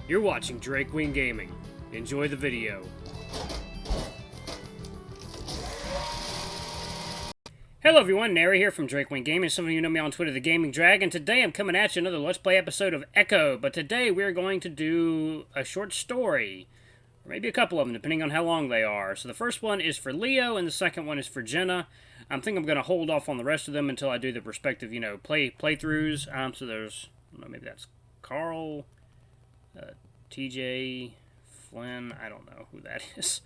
You're watching Drakewing Gaming. Enjoy the video. Hello everyone, Nary here from Drakewing Gaming. Some of you know me on Twitter, The Gaming Dragon. Today I'm coming at you another Let's Play episode of Echo, but today we're going to do a short story. Or maybe a couple of them, depending on how long they are. So the first one is for Leo, and the second one is for Jenna. I think I'm going to hold off on the rest of them until I do the respective, playthroughs. So there's, I don't know, maybe that's Carl, TJ, Flynn, I don't know who that is.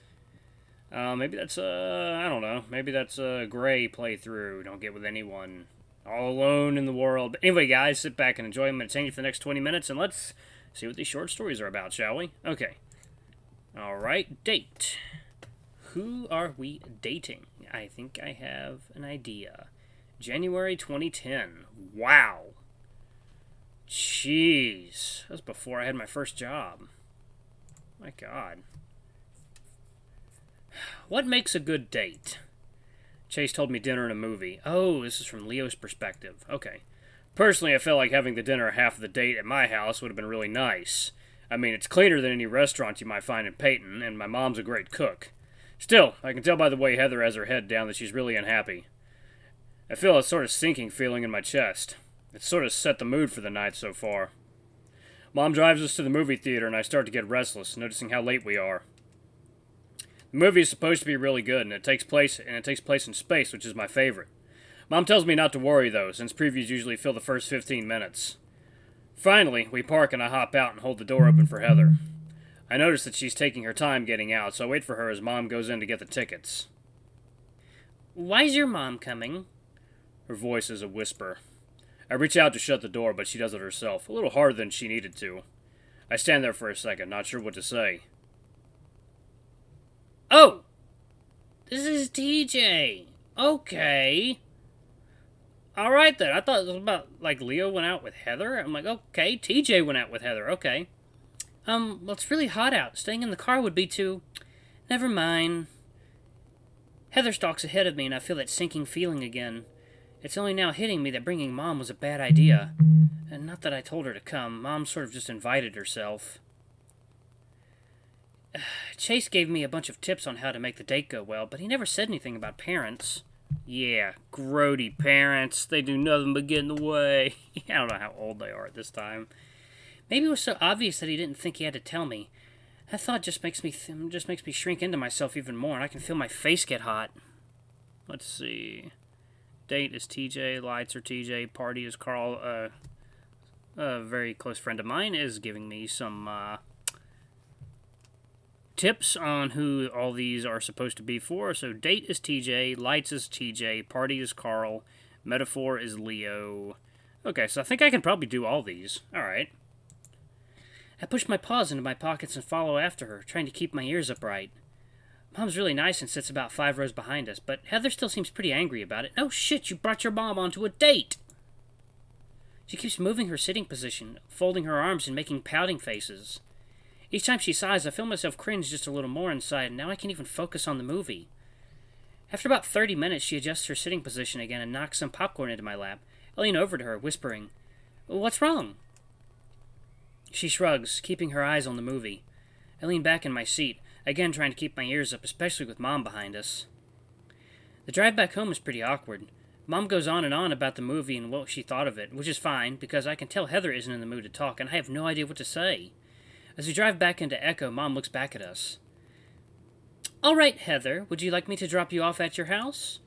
Maybe that's, I don't know, maybe that's a Gray playthrough, don't get with anyone, all alone in the world. But anyway, guys, sit back and enjoy. I'm going to change for the next 20 minutes, and let's see what these short stories are about, shall we? Okay. Alright, date. Who are we dating? I think I have an idea. January 2010. Wow. Jeez. That was before I had my first job. My God. What makes a good date? Chase told me dinner and a movie. Oh, this is from Leo's perspective. Okay. Personally, I felt like having the dinner half of the date at my house would have been really nice. I mean, it's cleaner than any restaurant you might find in Peyton, and my mom's a great cook. Still, I can tell by the way Heather has her head down that she's really unhappy. I feel a sort of sinking feeling in my chest. It's sort of set the mood for the night so far. Mom drives us to the movie theater, and I start to get restless, noticing how late we are. The movie is supposed to be really good, and it takes place in space, which is my favorite. Mom tells me not to worry, though, since previews usually fill the first 15 minutes. Finally, we park and I hop out and hold the door open for Heather. I notice that she's taking her time getting out, so I wait for her as Mom goes in to get the tickets. Why's your mom coming? Her voice is a whisper. I reach out to shut the door, but she does it herself, a little harder than she needed to. I stand there for a second, not sure what to say. Oh! This is TJ. Okay. Alright then, I thought it was about, Leo went out with Heather. I'm like, okay, TJ went out with Heather, okay. Well, it's really hot out. Staying in the car would be too... Never mind. Heather stalks ahead of me, and I feel that sinking feeling again. It's only now hitting me that bringing Mom was a bad idea. And not that I told her to come. Mom sort of just invited herself. Chase gave me a bunch of tips on how to make the date go well, but he never said anything about parents. Yeah, grody parents. They do nothing but get in the way. I don't know how old they are at this time. Maybe it was so obvious that he didn't think he had to tell me. That thought just makes me shrink into myself even more, and I can feel my face get hot. Let's see. Date is TJ, lights are TJ, party is Carl. A very close friend of mine is giving me some tips on who all these are supposed to be for. So date is TJ, lights is TJ, party is Carl, metaphor is Leo. Okay, so I think I can probably do all these. Alright. I push my paws into my pockets and follow after her, trying to keep my ears upright. Mom's really nice and sits about 5 rows behind us, but Heather still seems pretty angry about it. Oh shit, you brought your mom onto a date! She keeps moving her sitting position, folding her arms and making pouting faces. Each time she sighs, I feel myself cringe just a little more inside, and now I can't even focus on the movie. After about 30 minutes, she adjusts her sitting position again and knocks some popcorn into my lap. I lean over to her, whispering, "What's wrong?" She shrugs, keeping her eyes on the movie. I lean back in my seat, again trying to keep my ears up, especially with Mom behind us. The drive back home is pretty awkward. Mom goes on and on about the movie and what she thought of it, which is fine, because I can tell Heather isn't in the mood to talk, and I have no idea what to say. As we drive back into Echo, Mom looks back at us. All right, Heather, would you like me to drop you off at your house?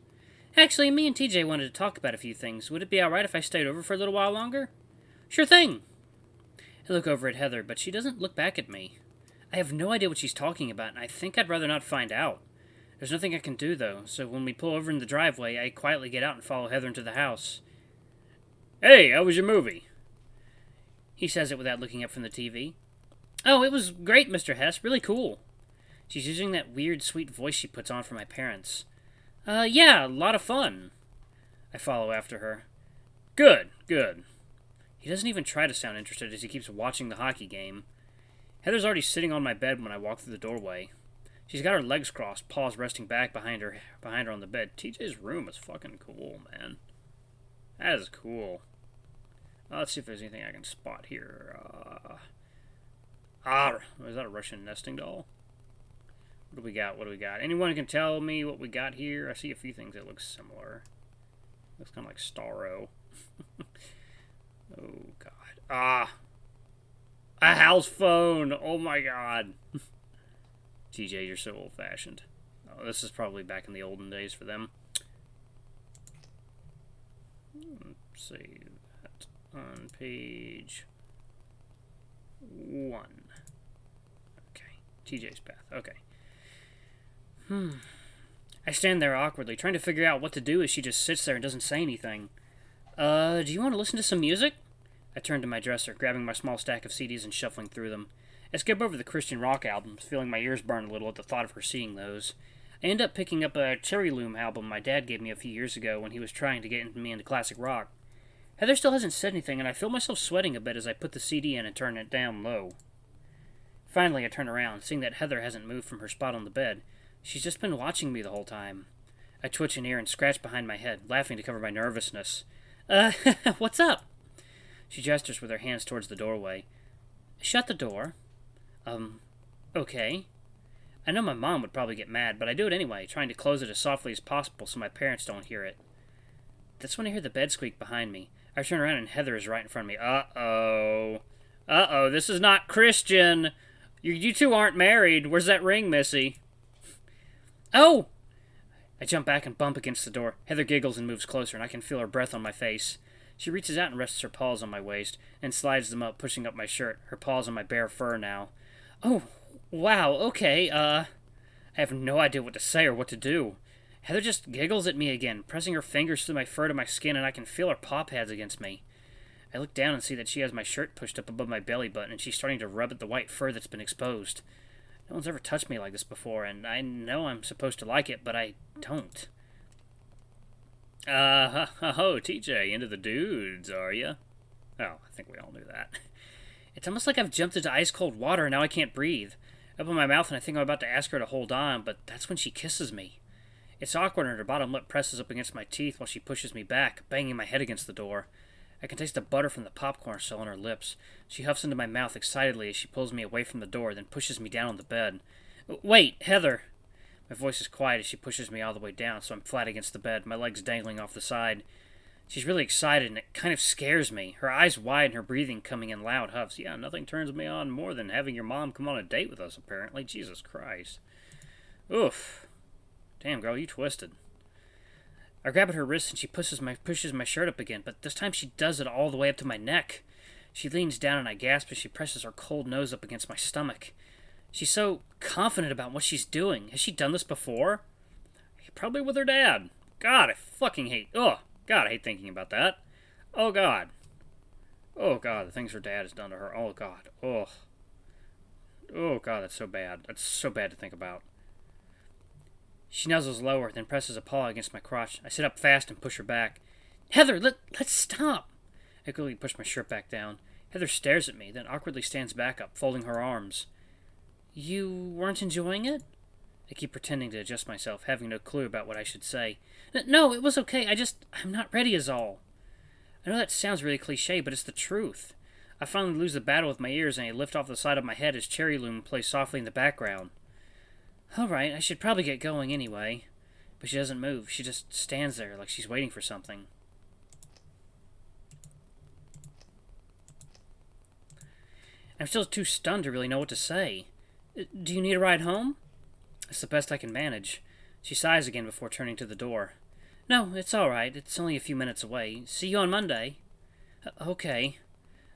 Actually, me and TJ wanted to talk about a few things. Would it be all right if I stayed over for a little while longer? Sure thing. I look over at Heather, but she doesn't look back at me. I have no idea what she's talking about, and I think I'd rather not find out. There's nothing I can do, though, so when we pull over in the driveway, I quietly get out and follow Heather into the house. Hey, how was your movie? He says it without looking up from the TV. Oh, it was great, Mr. Hess. Really cool. She's using that weird, sweet voice she puts on for my parents. Yeah, a lot of fun. I follow after her. Good, good. He doesn't even try to sound interested as he keeps watching the hockey game. Heather's already sitting on my bed when I walk through the doorway. She's got her legs crossed, paws resting back behind her on the bed. TJ's room is fucking cool, man. That is cool. Let's see if there's anything I can spot here. Is that a Russian nesting doll? What do we got? What do we got? Anyone can tell me what we got here? I see a few things that look similar. Looks kind of like Starro. Oh, God. Ah! A house phone! Oh, my God. TJ, you're so old-fashioned. Oh, this is probably back in the olden days for them. Save that on page 1. Okay. TJ's path. Okay. I stand there awkwardly, trying to figure out what to do as she just sits there and doesn't say anything. Do you want to listen to some music? I turn to my dresser, grabbing my small stack of CDs and shuffling through them. I skip over the Christian rock albums, feeling my ears burn a little at the thought of her seeing those. I end up picking up a Cherry Loom album my dad gave me a few years ago when he was trying to get me into classic rock. Heather still hasn't said anything, and I feel myself sweating a bit as I put the CD in and turn it down low. Finally, I turn around, seeing that Heather hasn't moved from her spot on the bed. She's just been watching me the whole time. I twitch an ear and scratch behind my head, laughing to cover my nervousness. What's up? She gestures with her hands towards the doorway. Shut the door. Okay. I know my mom would probably get mad, but I do it anyway, trying to close it as softly as possible so my parents don't hear it. That's when I hear the bed squeak behind me. I turn around and Heather is right in front of me. Uh-oh. Uh-oh, this is not Christian. You two aren't married. Where's that ring, Missy? Oh! I jump back and bump against the door. Heather giggles and moves closer, and I can feel her breath on my face. She reaches out and rests her paws on my waist, and slides them up, pushing up my shirt, her paws on my bare fur now. Oh, wow, okay, I have no idea what to say or what to do. Heather just giggles at me again, pressing her fingers through my fur to my skin, and I can feel her paw pads against me. I look down and see that she has my shirt pushed up above my belly button, and she's starting to rub at the white fur that's been exposed. No one's ever touched me like this before, and I know I'm supposed to like it, but I don't. TJ, into the dudes, are ya? Oh, I think we all knew that. It's almost like I've jumped into ice-cold water and now I can't breathe. I open my mouth and I think I'm about to ask her to hold on, but that's when she kisses me. It's awkward and her bottom lip presses up against my teeth while she pushes me back, banging my head against the door. I can taste the butter from the popcorn still on her lips. She huffs into my mouth excitedly as she pulls me away from the door, then pushes me down on the bed. Wait, Heather! My voice is quiet as she pushes me all the way down, so I'm flat against the bed, my legs dangling off the side. She's really excited, and it kind of scares me. Her eyes wide and her breathing coming in loud huffs. Yeah, nothing turns me on more than having your mom come on a date with us, apparently. Jesus Christ. Oof. Damn, girl, you twisted. I grab at her wrist and she pushes my shirt up again, but this time she does it all the way up to my neck. She leans down and I gasp as she presses her cold nose up against my stomach. She's so confident about what she's doing. Has she done this before? Probably with her dad. God, I fucking hate... Ugh. God, I hate thinking about that. Oh, God. Oh, God, the things her dad has done to her. Oh, God. Oh. Oh, God, that's so bad. That's so bad to think about. She nuzzles lower, then presses a paw against my crotch. I sit up fast and push her back. Heather, let's stop. I quickly push my shirt back down. Heather stares at me, then awkwardly stands back up, folding her arms. You weren't enjoying it? I keep pretending to adjust myself, having no clue about what I should say. No, it was okay. I'm not ready is all. I know that sounds really cliche, but it's the truth. I finally lose the battle with my ears and I lift off the side of my head as Cherry Loom plays softly in the background. Alright, I should probably get going anyway. But she doesn't move. She just stands there like she's waiting for something. I'm still too stunned to really know what to say. Do you need a ride home? It's the best I can manage. She sighs again before turning to the door. No, it's alright. It's only a few minutes away. See you on Monday. Okay.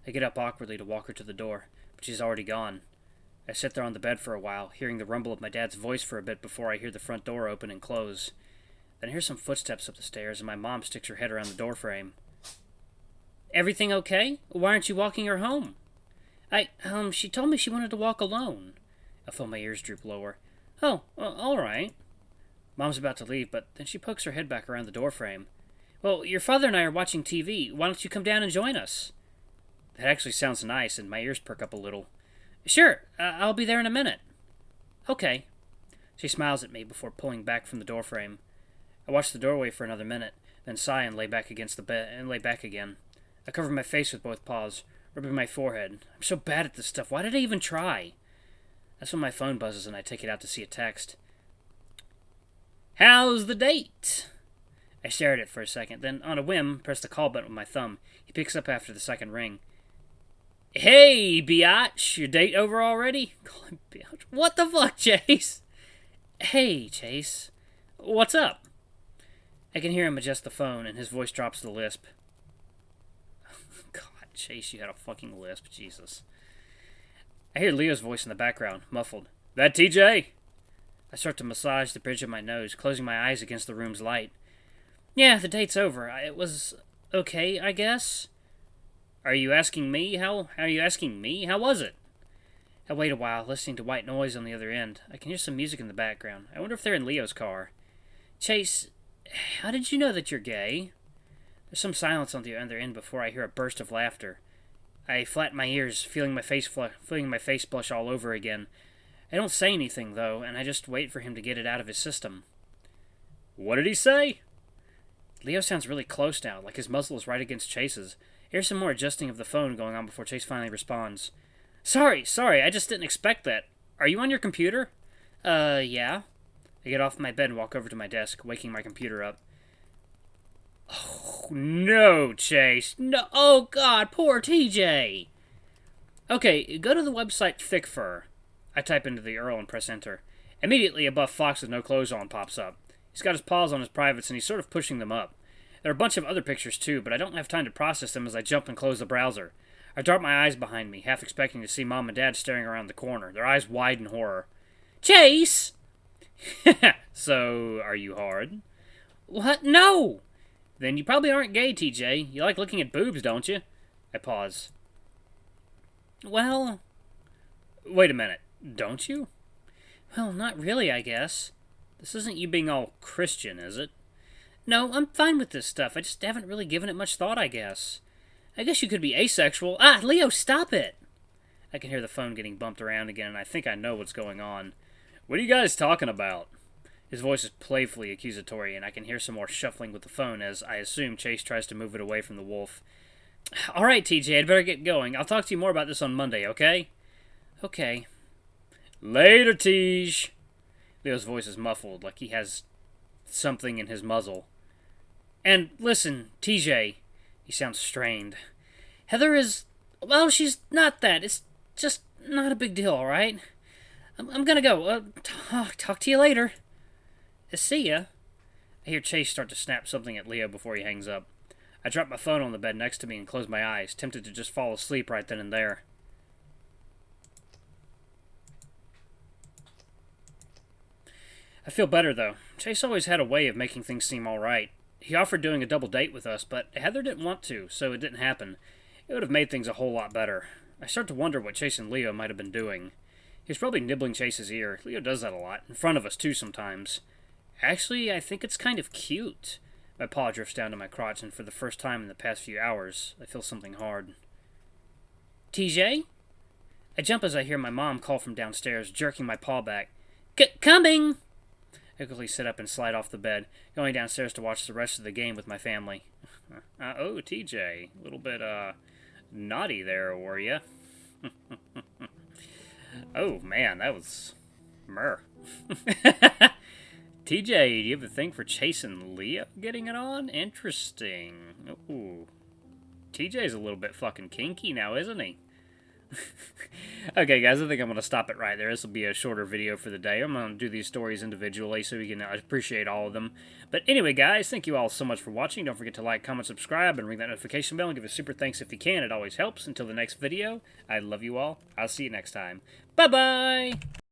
I get up awkwardly to walk her to the door, but she's already gone. I sit there on the bed for a while, hearing the rumble of my dad's voice for a bit before I hear the front door open and close. Then I hear some footsteps up the stairs, and my mom sticks her head around the doorframe. Everything okay? Why aren't you walking her home? She told me she wanted to walk alone. I feel my ears droop lower. Oh, all right. Mom's about to leave, but then she pokes her head back around the doorframe. Well, your father and I are watching TV. Why don't you come down and join us? That actually sounds nice, and my ears perk up a little. Sure, I'll be there in a minute. Okay. She smiles at me before pulling back from the doorframe. I watch the doorway for another minute, then sigh and lay back against the bed and lay back again. I cover my face with both paws, rubbing my forehead. I'm so bad at this stuff. Why did I even try? That's when my phone buzzes and I take it out to see a text. How's the date? I stare at it for a second, then on a whim, press the call button with my thumb. He picks up after the second ring. Hey, biatch, your date over already? Call him biatch. What the fuck, Chase? Hey, Chase. What's up? I can hear him adjust the phone, and his voice drops to the lisp. God, Chase, you had a fucking lisp. Jesus. I hear Leo's voice in the background, muffled. That TJ? I start to massage the bridge of my nose, closing my eyes against the room's light. Yeah, the date's over. It was okay, I guess. Are you asking me? How are you asking me? How was it? I wait a while, listening to white noise on the other end. I can hear some music in the background. I wonder if they're in Leo's car. Chase, how did you know that you're gay? There's some silence on the other end before I hear a burst of laughter. I flatten my ears, feeling my face blush all over again. I don't say anything, though, and I just wait for him to get it out of his system. What did he say? Leo sounds really close now, like his muzzle is right against Chase's. Here's some more adjusting of the phone going on before Chase finally responds. Sorry, I just didn't expect that. Are you on your computer? Yeah. I get off my bed and walk over to my desk, waking my computer up. Oh, no, Chase. No. Oh, God, poor TJ. Okay, go to the website ThickFur. I type into the URL and press enter. Immediately, a buff fox with no clothes on pops up. He's got his paws on his privates, and he's sort of pushing them up. There are a bunch of other pictures, too, but I don't have time to process them as I jump and close the browser. I dart my eyes behind me, half expecting to see Mom and Dad staring around the corner, their eyes wide in horror. Chase! So, are you hard? What? No! Then you probably aren't gay, TJ. You like looking at boobs, don't you? I pause. Well... Wait a minute. Don't you? Well, not really, I guess. This isn't you being all Christian, is it? No, I'm fine with this stuff. I just haven't really given it much thought, I guess. I guess you could be asexual. Ah, Leo, stop it! I can hear the phone getting bumped around again, and I think I know what's going on. What are you guys talking about? His voice is playfully accusatory, and I can hear some more shuffling with the phone as, I assume, Chase tries to move it away from the wolf. All right, TJ, I'd better get going. I'll talk to you more about this on Monday, okay? Okay. Later, Tej. Leo's voice is muffled, like he has something in his muzzle. And listen, TJ, he sounds strained. Heather is, well, she's not that. It's just not a big deal, all right? I'm gonna go. Talk to you later. See ya. I hear Chase start to snap something at Leo before he hangs up. I drop my phone on the bed next to me and close my eyes, tempted to just fall asleep right then and there. I feel better, though. Chase always had a way of making things seem alright. He offered doing a double date with us, but Heather didn't want to, so it didn't happen. It would have made things a whole lot better. I start to wonder what Chase and Leo might have been doing. He was probably nibbling Chase's ear. Leo does that a lot, in front of us, too, sometimes. Actually, I think it's kind of cute. My paw drifts down to my crotch, and for the first time in the past few hours, I feel something hard. TJ? I jump as I hear my mom call from downstairs, jerking my paw back. Coming! I quickly sit up and slide off the bed, going downstairs to watch the rest of the game with my family. Oh, TJ, a little bit, naughty there, were ya? Oh, man, that was... Myrrh. TJ, do you have a thing for Chase and Leo getting it on? Interesting. Ooh. TJ's a little bit fucking kinky now, isn't he? Okay, guys, I think I'm going to stop it right there. This will be a shorter video for the day. I'm going to do these stories individually so we can appreciate all of them. But anyway, guys, thank you all so much for watching. Don't forget to like, comment, subscribe, and ring that notification bell, and give a super thanks if you can. It always helps. Until the next video, I love you all. I'll see you next time. Bye-bye!